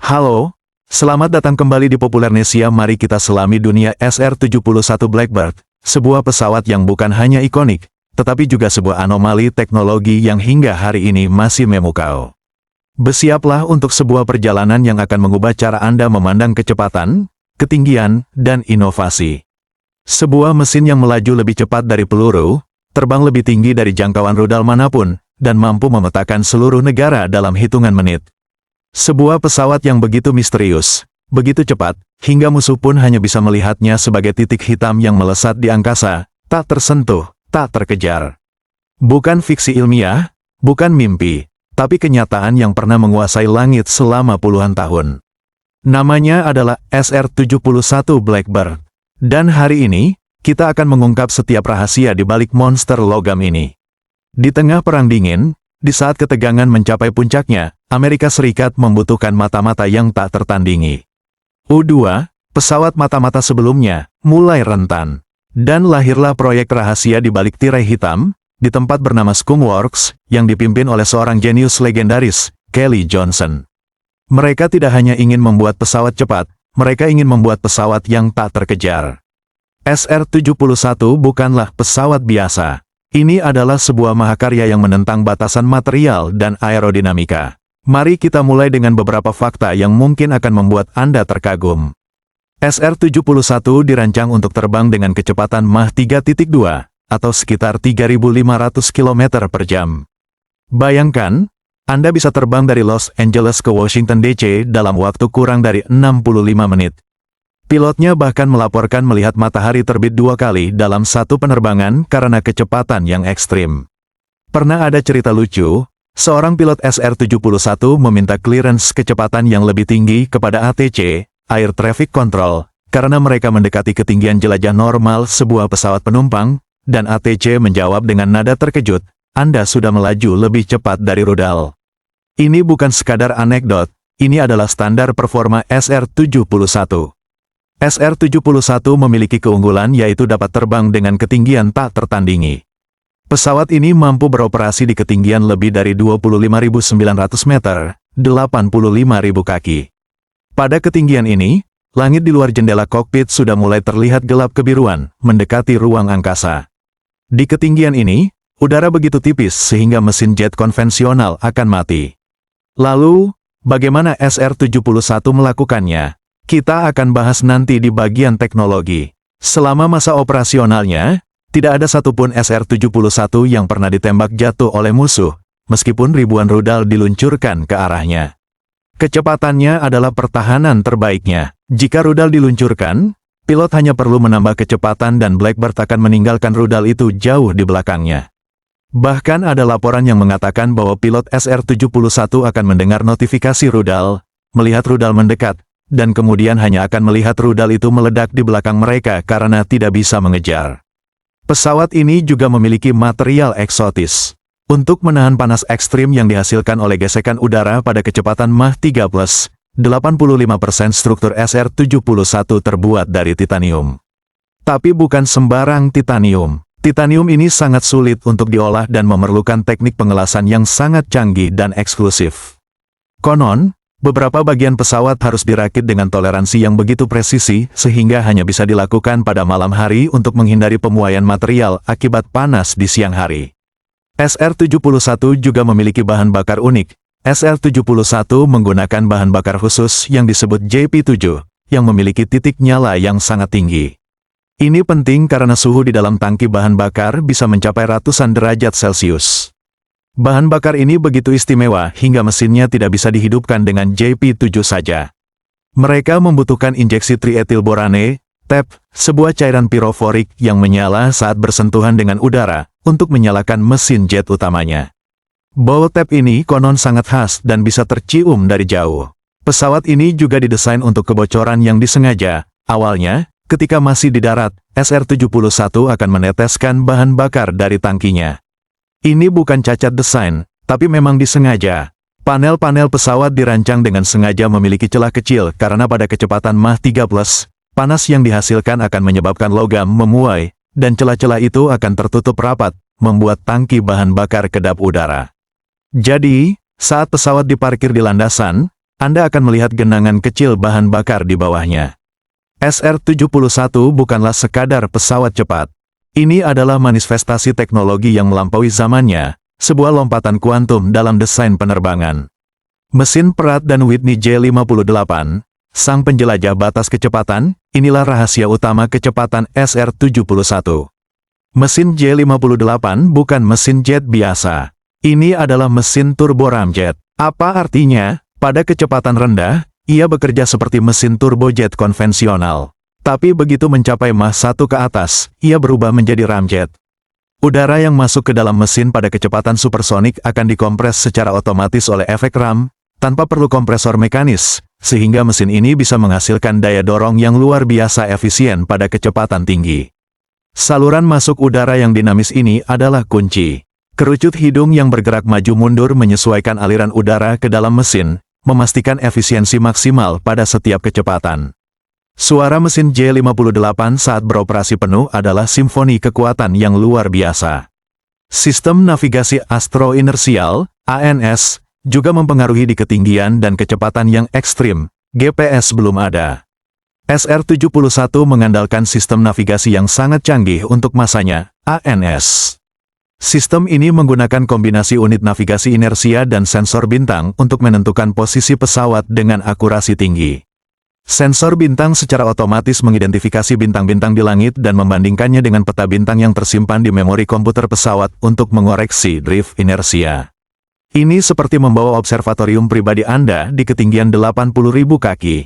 Halo, selamat datang kembali di Populernesia. Mari kita selami dunia SR-71 Blackbird, sebuah pesawat yang bukan hanya ikonik, tetapi juga sebuah anomali teknologi yang hingga hari ini masih memukau. Bersiaplah untuk sebuah perjalanan yang akan mengubah cara Anda memandang kecepatan, ketinggian, dan inovasi. Sebuah mesin yang melaju lebih cepat dari peluru, terbang lebih tinggi dari jangkauan rudal manapun, dan mampu memetakan seluruh negara dalam hitungan menit. Sebuah pesawat yang begitu misterius, begitu cepat, hingga musuh pun hanya bisa melihatnya sebagai titik hitam yang melesat di angkasa, tak tersentuh, tak terkejar. Bukan fiksi ilmiah, bukan mimpi, tapi kenyataan yang pernah menguasai langit selama puluhan tahun. Namanya adalah SR-71 Blackbird. Dan hari ini, kita akan mengungkap setiap rahasia di balik monster logam ini. Di tengah Perang Dingin, di saat ketegangan mencapai puncaknya, Amerika Serikat membutuhkan mata-mata yang tak tertandingi. U-2, pesawat mata-mata sebelumnya, mulai rentan. Dan lahirlah proyek rahasia di balik tirai hitam, di tempat bernama Skunk Works, yang dipimpin oleh seorang jenius legendaris, Kelly Johnson. Mereka tidak hanya ingin membuat pesawat cepat, mereka ingin membuat pesawat yang tak terkejar. SR-71 bukanlah pesawat biasa. Ini adalah sebuah mahakarya yang menentang batasan material dan aerodinamika. Mari kita mulai dengan beberapa fakta yang mungkin akan membuat Anda terkagum. SR-71 dirancang untuk terbang dengan kecepatan Mach 3.2, atau sekitar 3.500 km per jam. Bayangkan, Anda bisa terbang dari Los Angeles ke Washington DC dalam waktu kurang dari 65 menit. Pilotnya bahkan melaporkan melihat matahari terbit 2 kali dalam satu penerbangan karena kecepatan yang ekstrim. Pernah ada cerita lucu, seorang pilot SR-71 meminta clearance kecepatan yang lebih tinggi kepada ATC, Air Traffic Control, karena mereka mendekati ketinggian jelajah normal sebuah pesawat penumpang, dan ATC menjawab dengan nada terkejut, "Anda sudah melaju lebih cepat dari rudal." Ini bukan sekadar anekdot, ini adalah standar performa SR-71. SR-71 memiliki keunggulan yaitu dapat terbang dengan ketinggian tak tertandingi. Pesawat ini mampu beroperasi di ketinggian lebih dari 25.900 meter, 85.000 kaki. Pada ketinggian ini, langit di luar jendela kokpit sudah mulai terlihat gelap kebiruan, mendekati ruang angkasa. Di ketinggian ini, udara begitu tipis sehingga mesin jet konvensional akan mati. Lalu, bagaimana SR-71 melakukannya? Kita akan bahas nanti di bagian teknologi. Selama masa operasionalnya, tidak ada satupun SR-71 yang pernah ditembak jatuh oleh musuh, meskipun ribuan rudal diluncurkan ke arahnya. Kecepatannya adalah pertahanan terbaiknya. Jika rudal diluncurkan, pilot hanya perlu menambah kecepatan dan Blackbird akan meninggalkan rudal itu jauh di belakangnya. Bahkan ada laporan yang mengatakan bahwa pilot SR-71 akan mendengar notifikasi rudal, melihat rudal mendekat, dan kemudian hanya akan melihat rudal itu meledak di belakang mereka karena tidak bisa mengejar. Pesawat ini juga memiliki material eksotis. Untuk menahan panas ekstrim yang dihasilkan oleh gesekan udara pada kecepatan Mach 3+, 85% struktur SR-71 terbuat dari titanium. Tapi bukan sembarang titanium. Titanium ini sangat sulit untuk diolah dan memerlukan teknik pengelasan yang sangat canggih dan eksklusif. Konon, beberapa bagian pesawat harus dirakit dengan toleransi yang begitu presisi sehingga hanya bisa dilakukan pada malam hari untuk menghindari pemuaian material akibat panas di siang hari. SR-71 juga memiliki bahan bakar unik. SR-71 menggunakan bahan bakar khusus yang disebut JP7, yang memiliki titik nyala yang sangat tinggi. Ini penting karena suhu di dalam tangki bahan bakar bisa mencapai ratusan derajat Celcius. Bahan bakar ini begitu istimewa hingga mesinnya tidak bisa dihidupkan dengan JP7 saja. Mereka membutuhkan injeksi trietilborane, TEP, sebuah cairan piroforik yang menyala saat bersentuhan dengan udara, untuk menyalakan mesin jet utamanya. Bau TEP ini konon sangat khas dan bisa tercium dari jauh. Pesawat ini juga didesain untuk kebocoran yang disengaja. Awalnya, ketika masih di darat, SR-71 akan meneteskan bahan bakar dari tangkinya. Ini bukan cacat desain, tapi memang disengaja. Panel-panel pesawat dirancang dengan sengaja memiliki celah kecil karena pada kecepatan Mach 3+, panas yang dihasilkan akan menyebabkan logam memuai, dan celah-celah itu akan tertutup rapat, membuat tangki bahan bakar kedap udara. Jadi, saat pesawat diparkir di landasan, Anda akan melihat genangan kecil bahan bakar di bawahnya. SR-71 bukanlah sekadar pesawat cepat. Ini adalah manifestasi teknologi yang melampaui zamannya, sebuah lompatan kuantum dalam desain penerbangan. Mesin Pratt dan Whitney J58, sang penjelajah batas kecepatan, inilah rahasia utama kecepatan SR-71. Mesin J58 bukan mesin jet biasa. Ini adalah mesin turbo ramjet. Apa artinya? Pada kecepatan rendah, ia bekerja seperti mesin turbojet konvensional. Tapi begitu mencapai Mach 1 ke atas, ia berubah menjadi ramjet. Udara yang masuk ke dalam mesin pada kecepatan supersonik akan dikompres secara otomatis oleh efek ram, tanpa perlu kompresor mekanis, sehingga mesin ini bisa menghasilkan daya dorong yang luar biasa efisien pada kecepatan tinggi. Saluran masuk udara yang dinamis ini adalah kunci. Kerucut hidung yang bergerak maju mundur menyesuaikan aliran udara ke dalam mesin, memastikan efisiensi maksimal pada setiap kecepatan. Suara mesin J58 saat beroperasi penuh adalah simfoni kekuatan yang luar biasa. Sistem navigasi astro-inersial, ANS, juga mempengaruhi di ketinggian dan kecepatan yang ekstrim. GPS belum ada. SR-71 mengandalkan sistem navigasi yang sangat canggih untuk masanya, ANS. Sistem ini menggunakan kombinasi unit navigasi inersia dan sensor bintang untuk menentukan posisi pesawat dengan akurasi tinggi. Sensor bintang secara otomatis mengidentifikasi bintang-bintang di langit dan membandingkannya dengan peta bintang yang tersimpan di memori komputer pesawat untuk mengoreksi drift inersia. Ini seperti membawa observatorium pribadi Anda di ketinggian 80.000 kaki.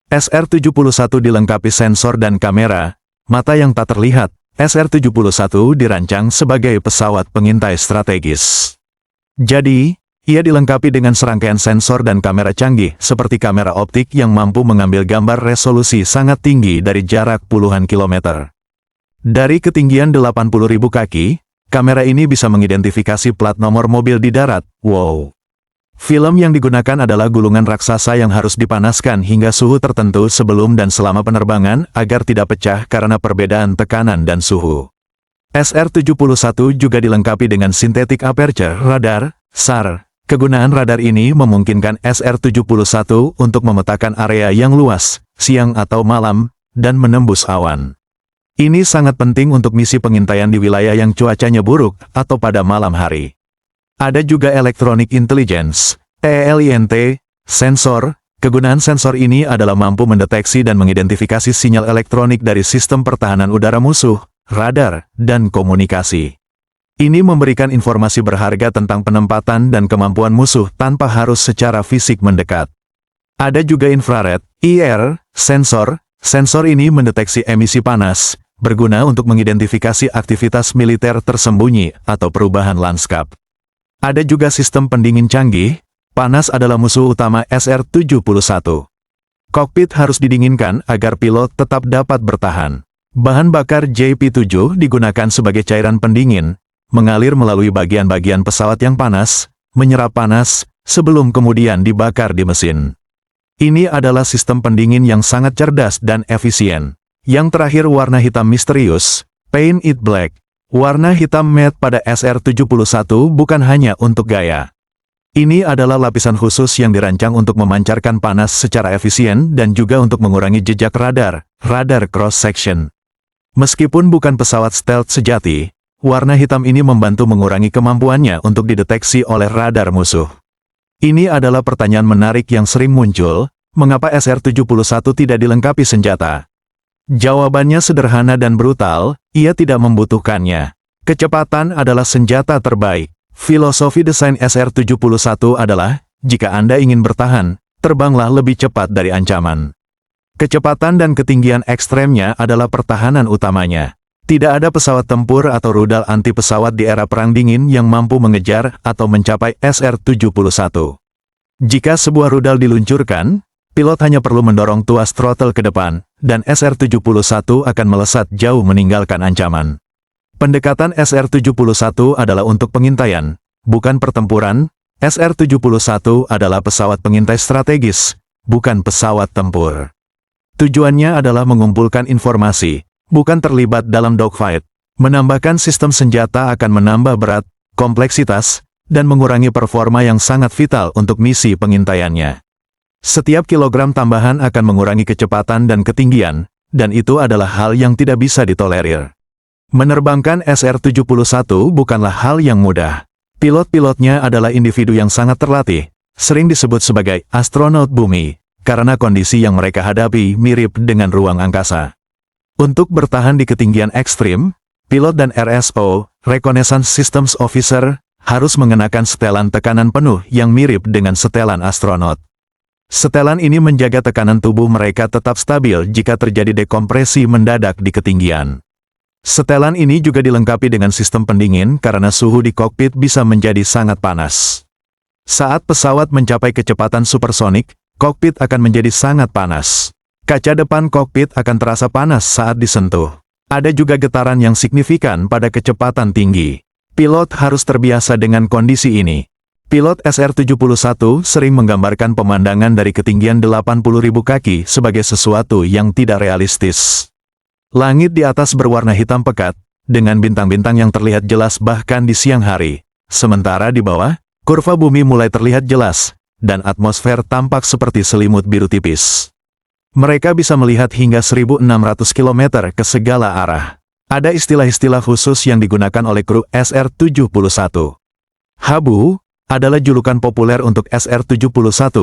SR-71 dilengkapi sensor dan kamera, mata yang tak terlihat. SR-71 dirancang sebagai pesawat pengintai strategis. Jadi, ia dilengkapi dengan serangkaian sensor dan kamera canggih seperti kamera optik yang mampu mengambil gambar resolusi sangat tinggi dari jarak puluhan kilometer. Dari ketinggian 80.000 kaki, kamera ini bisa mengidentifikasi plat nomor mobil di darat. Wow! Film yang digunakan adalah gulungan raksasa yang harus dipanaskan hingga suhu tertentu sebelum dan selama penerbangan agar tidak pecah karena perbedaan tekanan dan suhu. SR-71 juga dilengkapi dengan synthetic aperture radar, SAR. Kegunaan radar ini memungkinkan SR-71 untuk memetakan area yang luas, siang atau malam, dan menembus awan. Ini sangat penting untuk misi pengintaian di wilayah yang cuacanya buruk atau pada malam hari. Ada juga Electronic Intelligence, ELINT, sensor. Kegunaan sensor ini adalah mampu mendeteksi dan mengidentifikasi sinyal elektronik dari sistem pertahanan udara musuh, radar, dan komunikasi. Ini memberikan informasi berharga tentang penempatan dan kemampuan musuh tanpa harus secara fisik mendekat. Ada juga infrared, IR, sensor. Sensor ini mendeteksi emisi panas, berguna untuk mengidentifikasi aktivitas militer tersembunyi atau perubahan lanskap. Ada juga sistem pendingin canggih. Panas adalah musuh utama SR-71. Kokpit harus didinginkan agar pilot tetap dapat bertahan. Bahan bakar JP7 digunakan sebagai cairan pendingin, mengalir melalui bagian-bagian pesawat yang panas, menyerap panas, sebelum kemudian dibakar di mesin. Ini adalah sistem pendingin yang sangat cerdas dan efisien. Yang terakhir warna hitam misterius, paint it black. Warna hitam matte pada SR-71 bukan hanya untuk gaya. Ini adalah lapisan khusus yang dirancang untuk memancarkan panas secara efisien dan juga untuk mengurangi jejak radar cross-section. Meskipun bukan pesawat stealth sejati, warna hitam ini membantu mengurangi kemampuannya untuk dideteksi oleh radar musuh. Ini adalah pertanyaan menarik yang sering muncul, mengapa SR-71 tidak dilengkapi senjata? Jawabannya sederhana dan brutal, ia tidak membutuhkannya. Kecepatan adalah senjata terbaik. Filosofi desain SR-71 adalah, jika Anda ingin bertahan, terbanglah lebih cepat dari ancaman. Kecepatan dan ketinggian ekstremnya adalah pertahanan utamanya. Tidak ada pesawat tempur atau rudal anti pesawat di era Perang Dingin yang mampu mengejar atau mencapai SR-71. Jika sebuah rudal diluncurkan, pilot hanya perlu mendorong tuas throttle ke depan, dan SR-71 akan melesat jauh meninggalkan ancaman. Pendekatan SR-71 adalah untuk pengintaian, bukan pertempuran. SR-71 adalah pesawat pengintai strategis, bukan pesawat tempur. Tujuannya adalah mengumpulkan informasi, bukan terlibat dalam dogfight. Menambahkan sistem senjata akan menambah berat, kompleksitas, dan mengurangi performa yang sangat vital untuk misi pengintaiannya. Setiap kilogram tambahan akan mengurangi kecepatan dan ketinggian, dan itu adalah hal yang tidak bisa ditolerir. Menerbangkan SR-71 bukanlah hal yang mudah. Pilot-pilotnya adalah individu yang sangat terlatih, sering disebut sebagai astronot bumi, karena kondisi yang mereka hadapi mirip dengan ruang angkasa. Untuk bertahan di ketinggian ekstrim, pilot dan RSO, Reconnaissance Systems Officer, harus mengenakan setelan tekanan penuh yang mirip dengan setelan astronot. Setelan ini menjaga tekanan tubuh mereka tetap stabil jika terjadi dekompresi mendadak di ketinggian. Setelan ini juga dilengkapi dengan sistem pendingin karena suhu di kokpit bisa menjadi sangat panas. Saat pesawat mencapai kecepatan supersonik, kokpit akan menjadi sangat panas. Kaca depan kokpit akan terasa panas saat disentuh. Ada juga getaran yang signifikan pada kecepatan tinggi. Pilot harus terbiasa dengan kondisi ini. Pilot SR-71 sering menggambarkan pemandangan dari ketinggian 80.000 kaki sebagai sesuatu yang tidak realistis. Langit di atas berwarna hitam pekat, dengan bintang-bintang yang terlihat jelas bahkan di siang hari. Sementara di bawah, kurva bumi mulai terlihat jelas, dan atmosfer tampak seperti selimut biru tipis. Mereka bisa melihat hingga 1.600 km ke segala arah. Ada istilah-istilah khusus yang digunakan oleh kru SR-71. Habu adalah julukan populer untuk SR-71,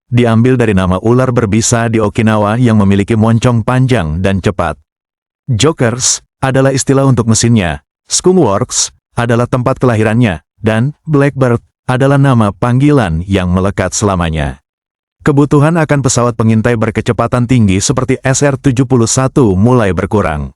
diambil dari nama ular berbisa di Okinawa yang memiliki moncong panjang dan cepat. Jokers adalah istilah untuk mesinnya, Skunkworks adalah tempat kelahirannya, dan Blackbird adalah nama panggilan yang melekat selamanya. Kebutuhan akan pesawat pengintai berkecepatan tinggi seperti SR-71 mulai berkurang.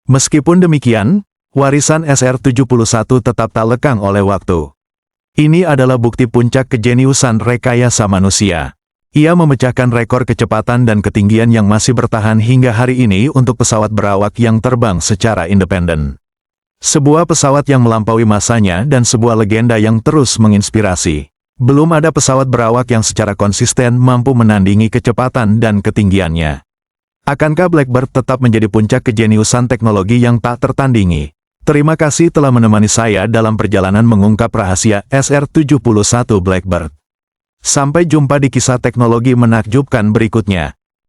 Meskipun demikian, warisan SR-71 tetap tak lekang oleh waktu. Ini adalah bukti puncak kejeniusan rekayasa manusia. Ia memecahkan rekor kecepatan dan ketinggian yang masih bertahan hingga hari ini untuk pesawat berawak yang terbang secara independen. Sebuah pesawat yang melampaui masanya dan sebuah legenda yang terus menginspirasi. Belum ada pesawat berawak yang secara konsisten mampu menandingi kecepatan dan ketinggiannya. Akankah Blackbird tetap menjadi puncak kejeniusan teknologi yang tak tertandingi? Terima kasih telah menemani saya dalam perjalanan mengungkap rahasia SR-71 Blackbird. Sampai jumpa di kisah teknologi menakjubkan berikutnya.